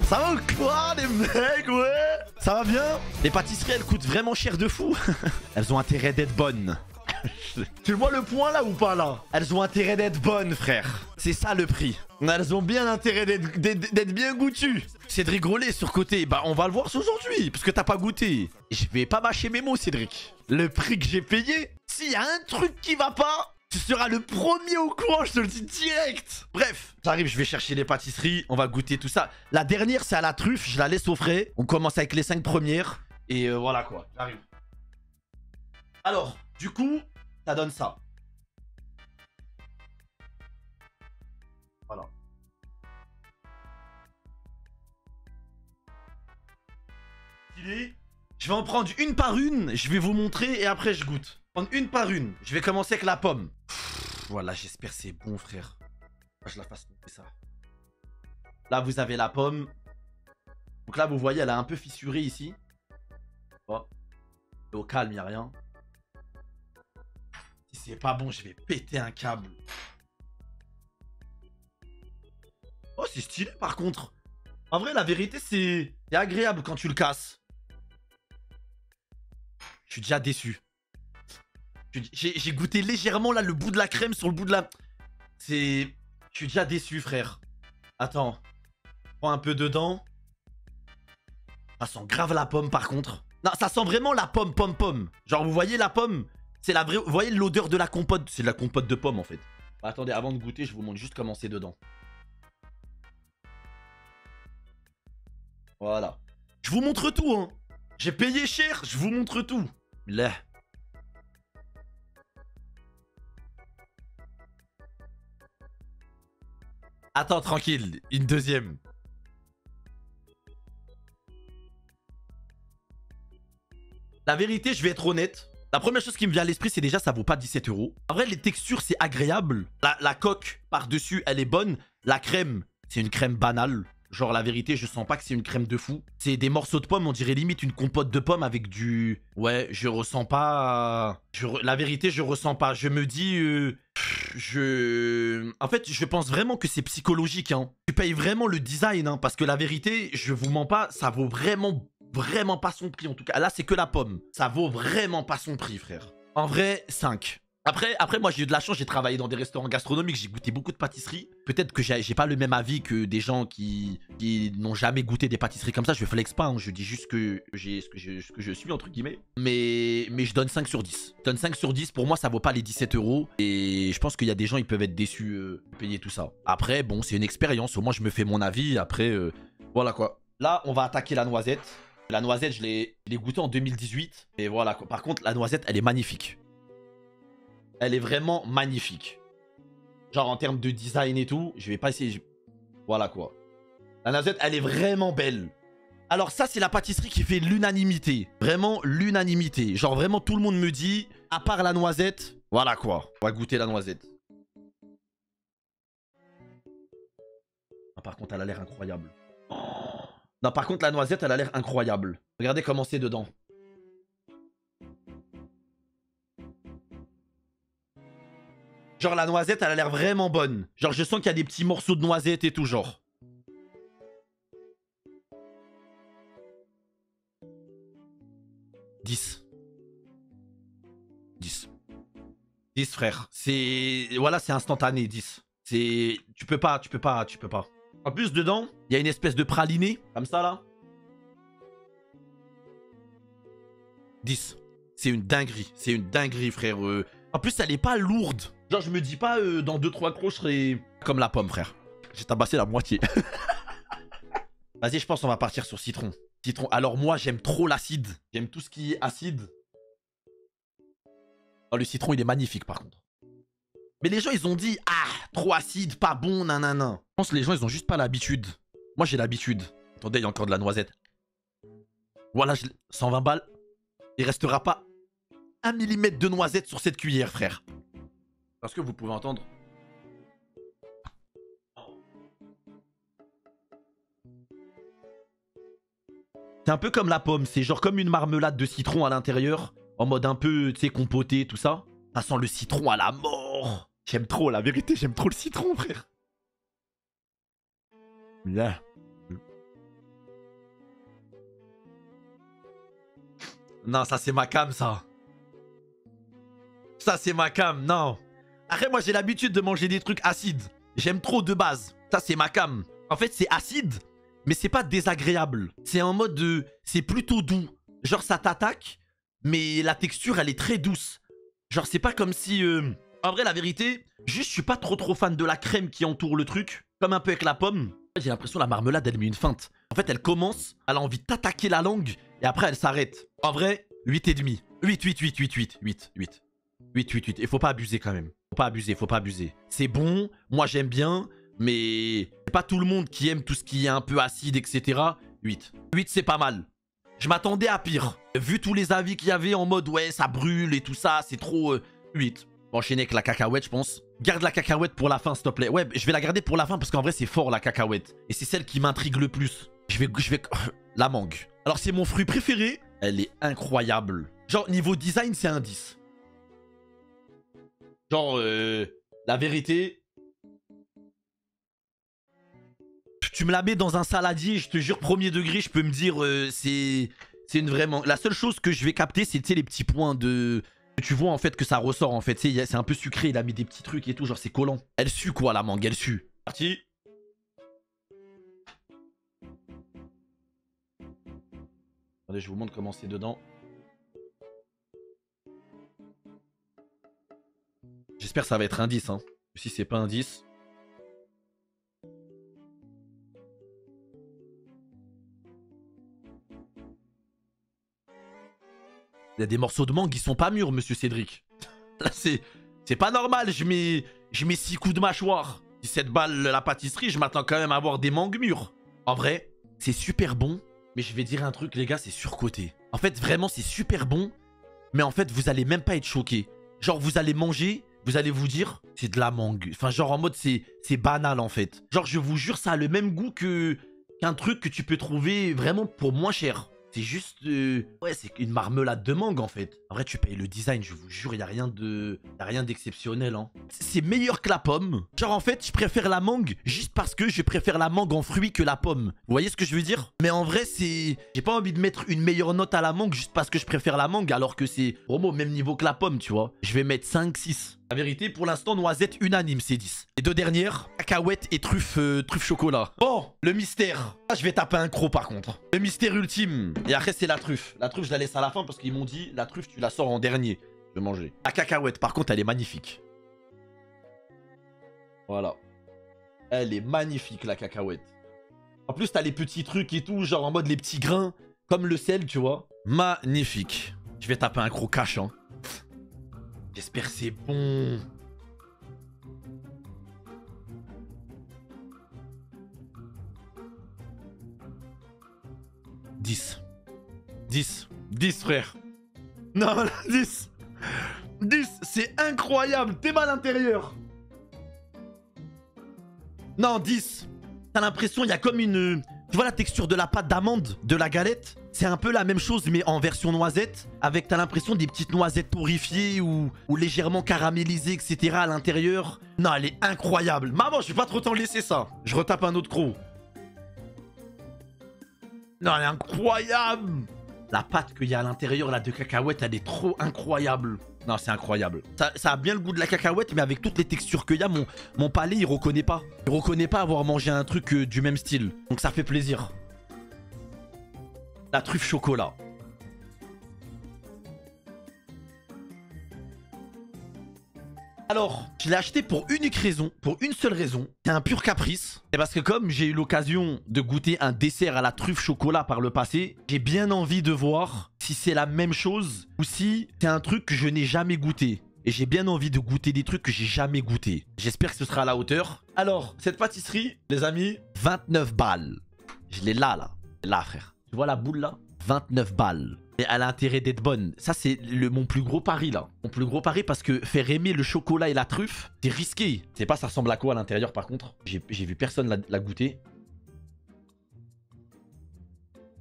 Ça va ou quoi les mecs, ouais? Ça va bien? Les pâtisseries elles coûtent vraiment cher de fou. Elles ont intérêt d'être bonnes. Tu vois le point là ou pas là? Elles ont intérêt d'être bonnes frère. C'est ça le prix. Elles ont bien intérêt d'être bien goûtues. Cédric Grolet sur côté, bah on va le voir aujourd'hui parce que t'as pas goûté. Je vais pas mâcher mes mots Cédric. Le prix que j'ai payé, s'il y a un truc qui va pas, tu seras le premier au courant, je te le dis direct. Bref, j'arrive, je vais chercher les pâtisseries, on va goûter tout ça. La dernière c'est à la truffe, je la laisse au frais. On commence avec les 5 premières et voilà quoi, j'arrive. Alors, du coup, ça donne ça. Voilà. Je vais en prendre une par une, je vais vous montrer et après je goûte. Prendre une par une. Je vais commencer avec la pomme. Voilà, j'espère c'est bon frère. Je la fasse monter ça. Là, vous avez la pomme. Donc là, vous voyez, elle a un peu fissuré ici. Oh. Au calme, il n'y a rien. Si c'est pas bon, je vais péter un câble. Oh, c'est stylé par contre. En vrai, la vérité, c'est agréable quand tu le casses. Je suis déjà déçu. J'ai goûté légèrement là le bout de la crème sur le bout de la... Je suis déjà déçu, frère. Attends. Prends un peu dedans. Ça sent grave la pomme par contre. Non, ça sent vraiment la pomme. Genre, vous voyez la pomme? C'est la vraie... Vous voyez l'odeur de la compote? C'est de la compote de pomme en fait. Bah, attendez, avant de goûter, je vous montre juste comment c'est dedans. Voilà. Je vous montre tout, hein. J'ai payé cher, je vous montre tout. Là. Attends, tranquille. Une deuxième. La vérité, je vais être honnête. La première chose qui me vient à l'esprit, c'est déjà ça vaut pas 17 €. En vrai, les textures, c'est agréable. La coque par-dessus, elle est bonne. La crème, c'est une crème banale. Genre, la vérité, je sens pas que c'est une crème de fou. C'est des morceaux de pommes, on dirait limite une compote de pommes avec du... Ouais, je ressens pas... La vérité, je ressens pas. Je me dis... En fait, je pense vraiment que c'est psychologique. Hein. Tu payes vraiment le design, hein, parce que la vérité, je vous mens pas, ça vaut vraiment pas son prix en tout cas. Là, c'est que la pomme. Ça vaut vraiment pas son prix, frère. En vrai, 5. Après, moi, j'ai eu de la chance, j'ai travaillé dans des restaurants gastronomiques, j'ai goûté beaucoup de pâtisseries. Peut-être que j'ai pas le même avis que des gens qui n'ont jamais goûté des pâtisseries comme ça. Je flex pas, hein, je dis juste que ce que je suis, entre guillemets. Mais je donne 5 sur 10. Je donne 5 sur 10, pour moi, ça vaut pas les 17 €. Et je pense qu'il y a des gens, ils peuvent être déçus de payer tout ça. Après, bon, c'est une expérience, au moins, je me fais mon avis. Après, voilà quoi. Là, on va attaquer la noisette. La noisette, je l'ai goûtée en 2018. Et voilà quoi. Par contre, la noisette, elle est magnifique. Elle est vraiment magnifique. Genre en termes de design et tout, je vais pas essayer. Voilà quoi. La noisette, elle est vraiment belle. Alors ça, c'est la pâtisserie qui fait l'unanimité. Vraiment l'unanimité. Genre vraiment tout le monde me dit, à part la noisette, voilà quoi. On va goûter la noisette. Ah, par contre, elle a l'air incroyable. Oh. Non, par contre, la noisette, elle a l'air incroyable. Regardez comment c'est dedans. Genre la noisette, elle a l'air vraiment bonne. Genre je sens qu'il y a des petits morceaux de noisette et tout genre. « 10. 10. 10 frère. C'est... Voilà, c'est instantané, 10. C'est... Tu peux pas. En plus, dedans, il y a une espèce de praliné, comme ça là. 10. C'est une dinguerie, frère. En plus, elle est pas lourde. Genre, je me dis pas, dans 2-3 crocs, je serais comme la pomme, frère. J'ai tabassé la moitié. Vas-y, je pense qu'on va partir sur citron. Citron. Alors, moi, j'aime trop l'acide. J'aime tout ce qui est acide. Oh, le citron, il est magnifique, par contre. Mais les gens, ils ont dit, ah, trop acide, pas bon, nanana. Je pense que les gens, ils ont juste pas l'habitude. Moi, j'ai l'habitude. Attendez, il y a encore de la noisette. Voilà, 120 balles. Il restera pas 1 mm de noisette sur cette cuillère, frère. Parce que vous pouvez entendre. C'est un peu comme la pomme. C'est genre comme une marmelade de citron à l'intérieur. En mode un peu, tu sais, compoté, tout ça. Ça sent le citron à la mort. J'aime trop, la vérité, j'aime trop le citron, frère. Là. Non, ça c'est ma cam, ça. Ça c'est ma cam, non. Après, moi j'ai l'habitude de manger des trucs acides. J'aime trop de base. Ça c'est ma cam. En fait, c'est acide, mais c'est pas désagréable. C'est en mode de... C'est plutôt doux. Genre, ça t'attaque, mais la texture, elle est très douce. Genre, c'est pas comme si... En vrai, la vérité, juste, je suis pas trop fan de la crème qui entoure le truc. Comme un peu avec la pomme. J'ai l'impression la marmelade, elle met une feinte. En fait, elle commence, elle a envie de t'attaquer la langue, et après, elle s'arrête. En vrai, 8,5. 8. Et faut pas abuser quand même. Faut pas abuser. C'est bon, moi j'aime bien, mais c'est pas tout le monde qui aime tout ce qui est un peu acide, etc. 8. 8, c'est pas mal. Je m'attendais à pire. Vu tous les avis qu'il y avait en mode, ouais, ça brûle et tout ça, c'est trop... 8. On va enchaîner avec la cacahuète, je pense. Garde la cacahuète pour la fin, s'il te plaît. Ouais, je vais la garder pour la fin parce qu'en vrai, c'est fort, la cacahuète. Et c'est celle qui m'intrigue le plus. Je vais... La mangue. Alors, c'est mon fruit préféré. Elle est incroyable. Genre, niveau design, c'est un 10. Genre, la vérité... Tu me la mets dans un saladier, je te jure, premier degré, je peux me dire, c'est une vraiment... La seule chose que je vais capter, c'est, tu sais, les petits points de... Tu vois, en fait, que ça ressort, en fait. Tu sais, c'est un peu sucré, il a mis des petits trucs et tout, genre, c'est collant. Elle sue, quoi, la mangue, elle sue. Parti. Attendez, je vous montre comment c'est dedans. J'espère que ça va être un 10, hein. Si c'est pas un 10... Il y a des morceaux de mangue qui sont pas mûrs, monsieur Cédric. Là, c'est pas normal. Je mets 6 coups de mâchoire. 17 balles la pâtisserie, je m'attends quand même à avoir des mangues mûres. En vrai, c'est super bon. Mais je vais dire un truc, les gars, c'est surcoté. En fait, vraiment, c'est super bon. Mais en fait, vous allez même pas être choqué. Genre, vous allez manger, vous allez vous dire, c'est de la mangue. Enfin, genre en mode, c'est banal, en fait. Genre, je vous jure, ça a le même goût qu'un truc que tu peux trouver vraiment pour moins cher. C'est juste... Ouais, c'est une marmelade de mangue, en fait. En vrai, tu payes le design, je vous jure, il n'y a rien d'exceptionnel, hein. C'est meilleur que la pomme. Genre, en fait, je préfère la mangue juste parce que je préfère la mangue en fruit que la pomme. Vous voyez ce que je veux dire? Mais en vrai, c'est... J'ai pas envie de mettre une meilleure note à la mangue juste parce que je préfère la mangue, alors que c'est vraiment au même niveau que la pomme, tu vois. Je vais mettre 5, 6. La vérité, pour l'instant, noisette unanime, c'est 10. Les deux dernières, cacahuètes et truffe chocolat. Bon, le mystère. Là, je vais taper un croc, par contre. Le mystère ultime. Et après, c'est la truffe. La truffe, je la laisse à la fin parce qu'ils m'ont dit, la truffe, tu la sors en dernier. Je vais manger. La cacahuète, par contre, elle est magnifique. Voilà. Elle est magnifique, la cacahuète. En plus, t'as les petits trucs et tout, genre en mode les petits grains, comme le sel, tu vois. Magnifique. Je vais taper un croc cash, hein. J'espère que c'est bon. « 10. 10. 10, frère. Non, là, 10. 10, c'est incroyable. T'es mal à l'intérieur. Non, 10. T'as l'impression, il y a comme une... Tu vois la texture de la pâte d'amande de la galette? C'est un peu la même chose, mais en version noisette. Avec, t'as l'impression, des petites noisettes torréfiées ou légèrement caramélisées, etc. à l'intérieur. Non, elle est incroyable. Maman, je vais pas trop t'en laisser ça. Je retape un autre croc. Non, elle est incroyable. La pâte qu'il y a à l'intérieur, là, de cacahuète, elle est trop incroyable. Non, c'est incroyable. Ça a bien le goût de la cacahuète, mais avec toutes les textures qu'il y a, mon palais, il reconnaît pas. Il reconnaît pas avoir mangé un truc du même style. Donc ça fait plaisir. La truffe chocolat. Alors, je l'ai acheté pour unique raison, pour une seule raison. C'est un pur caprice. C'est parce que comme j'ai eu l'occasion de goûter un dessert à la truffe chocolat par le passé, j'ai bien envie de voir si c'est la même chose ou si c'est un truc que je n'ai jamais goûté. Et j'ai bien envie de goûter des trucs que j'ai jamais goûté. J'espère que ce sera à la hauteur. Alors, cette pâtisserie, les amis, 29 balles. Je l'ai là. Là, frère. Tu vois la boule là? 29 balles. Et elle a intérêt d'être bonne. Ça, c'est mon plus gros pari, là. Mon plus gros pari, parce que faire aimer le chocolat et la truffe, c'est risqué. Je sais pas, ça ressemble à quoi à l'intérieur, par contre. J'ai vu personne la goûter.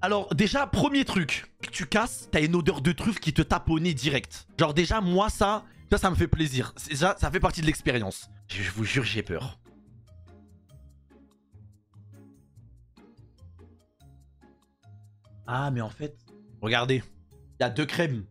Alors, déjà, premier truc. Tu casses, t'as une odeur de truffe qui te tape au nez direct. Genre, déjà, moi, ça me fait plaisir. Ça fait partie de l'expérience. Je vous jure, j'ai peur. Ah, mais en fait... Regardez. Il y a deux crèmes.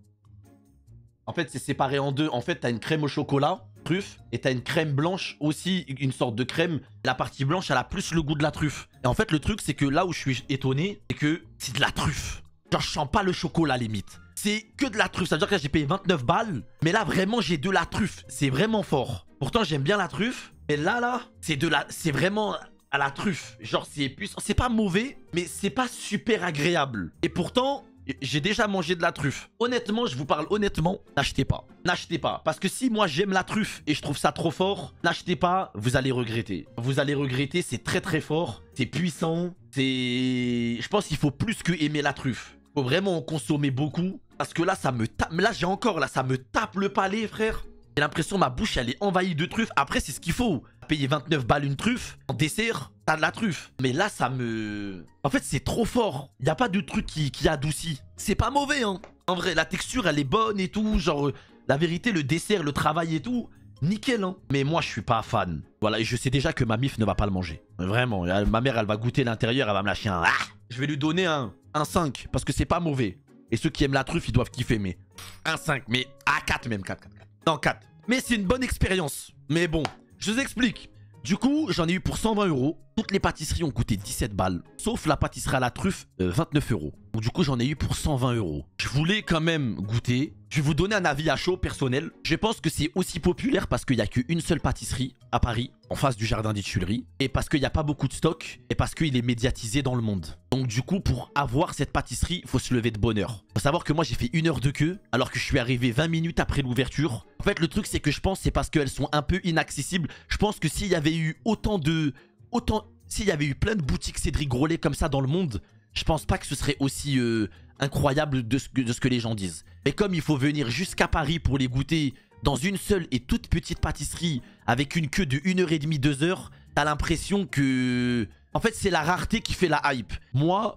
En fait, c'est séparé en deux. En fait, t'as une crème au chocolat, truffe, et t'as une crème blanche aussi, une sorte de crème. La partie blanche, elle a plus le goût de la truffe. Et en fait, le truc, c'est que là où je suis étonné, c'est que c'est de la truffe. Genre, je sens pas le chocolat, limite. C'est que de la truffe. Ça veut dire que là, j'ai payé 29 balles. Mais là, vraiment, j'ai de la truffe. C'est vraiment fort. Pourtant, j'aime bien la truffe. Mais là, c'est vraiment à la truffe. Genre, c'est puissant. C'est pas mauvais, mais c'est pas super agréable. Et pourtant, j'ai déjà mangé de la truffe. Honnêtement, je vous parle honnêtement, n'achetez pas. N'achetez pas. Parce que si moi, j'aime la truffe et je trouve ça trop fort, n'achetez pas, vous allez regretter. Vous allez regretter, c'est très très fort. C'est puissant. Je pense qu'il faut plus que aimer la truffe. Faut vraiment en consommer beaucoup. Parce que là, ça me tape. Là, ça me tape le palais, frère. J'ai l'impression que ma bouche, elle est envahie de truffes. Après, c'est ce qu'il faut. Payer 29 balles une truffe, en dessert, t'as de la truffe. Mais là, ça me... En fait, c'est trop fort. Il n'y a pas de truc qui adoucit. C'est pas mauvais, hein. En vrai, la texture, elle est bonne et tout. Genre, la vérité, le dessert, le travail et tout, nickel, hein. Mais moi, je suis pas fan. Voilà, et je sais déjà que ma mif ne va pas le manger. Vraiment, ma mère, elle va goûter l'intérieur, elle va me lâcher un... Ah, je vais lui donner un 5, parce que c'est pas mauvais. Et ceux qui aiment la truffe, ils doivent kiffer, mais... Un 5, mais à 4 même, 4. Non, 4. Mais c'est une bonne expérience. Mais bon, je vous explique. Du coup, j'en ai eu pour 120 €. Toutes les pâtisseries ont coûté 17 balles. Sauf la pâtisserie à la truffe, 29 €. Donc du coup, j'en ai eu pour 120 €. Je voulais quand même goûter. Je vais vous donner un avis à chaud personnel. Je pense que c'est aussi populaire parce qu'il n'y a qu'une seule pâtisserie à Paris, en face du jardin des Tuileries. Et parce qu'il n'y a pas beaucoup de stock. Et parce qu'il est médiatisé dans le monde. Donc du coup, pour avoir cette pâtisserie, il faut se lever de bonne heure. Faut savoir que moi, j'ai fait 1 heure de queue, alors que je suis arrivé 20 minutes après l'ouverture. En fait, le truc, c'est que je pense c'est parce qu'elles sont un peu inaccessibles. Je pense que s'il y avait eu s'il y avait eu plein de boutiques Cédric Grolet comme ça dans le monde, je pense pas que ce serait aussi incroyable de ce que les gens disent. Mais comme il faut venir jusqu'à Paris pour les goûter dans une seule et toute petite pâtisserie avec une queue de 1h30, 2 heures, t'as l'impression que... En fait, c'est la rareté qui fait la hype.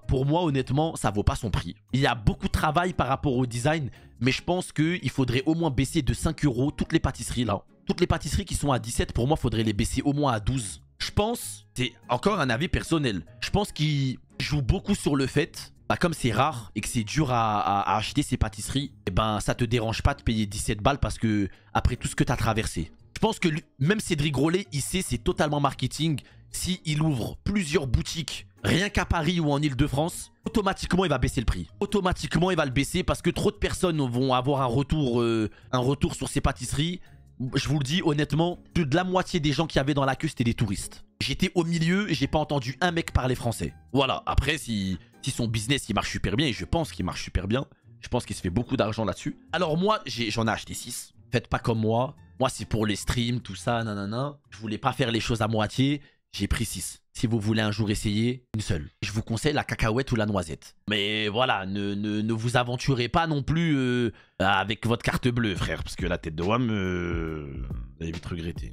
Pour moi, honnêtement, ça vaut pas son prix. Il y a beaucoup de travail par rapport au design, mais je pense qu'il faudrait au moins baisser de 5 € toutes les pâtisseries là. Toutes les pâtisseries qui sont à 17, pour moi, faudrait les baisser au moins à 12. Je pense, c'est encore un avis personnel, je pense qu'il joue beaucoup sur le fait, comme c'est rare et que c'est dur à acheter ces pâtisseries, et ben ça te dérange pas de payer 17 balles parce que après tout ce que tu as traversé. Je pense que même Cédric Grolet, il sait, c'est totalement marketing. S'il ouvre plusieurs boutiques, rien qu'à Paris ou en Ile-de-France, automatiquement il va baisser le prix. Automatiquement il va le baisser parce que trop de personnes vont avoir un retour sur ces pâtisseries. Je vous le dis honnêtement, plus de la moitié des gens qui avaient dans la queue, c'était des touristes. J'étais au milieu et j'ai pas entendu un mec parler français. Voilà, après si son business il marche super bien, et je pense qu'il marche super bien, je pense qu'il se fait beaucoup d'argent là-dessus. Alors moi, j'en ai acheté 6. Faites pas comme moi. Moi c'est pour les streams, tout ça, nanana. Je voulais pas faire les choses à moitié. J'ai pris 6. Si vous voulez un jour essayer, une seule. Je vous conseille la cacahuète ou la noisette. Mais voilà, ne vous aventurez pas non plus avec votre carte bleue, frère. Parce que la tête de WAM, vous allez vite regretter.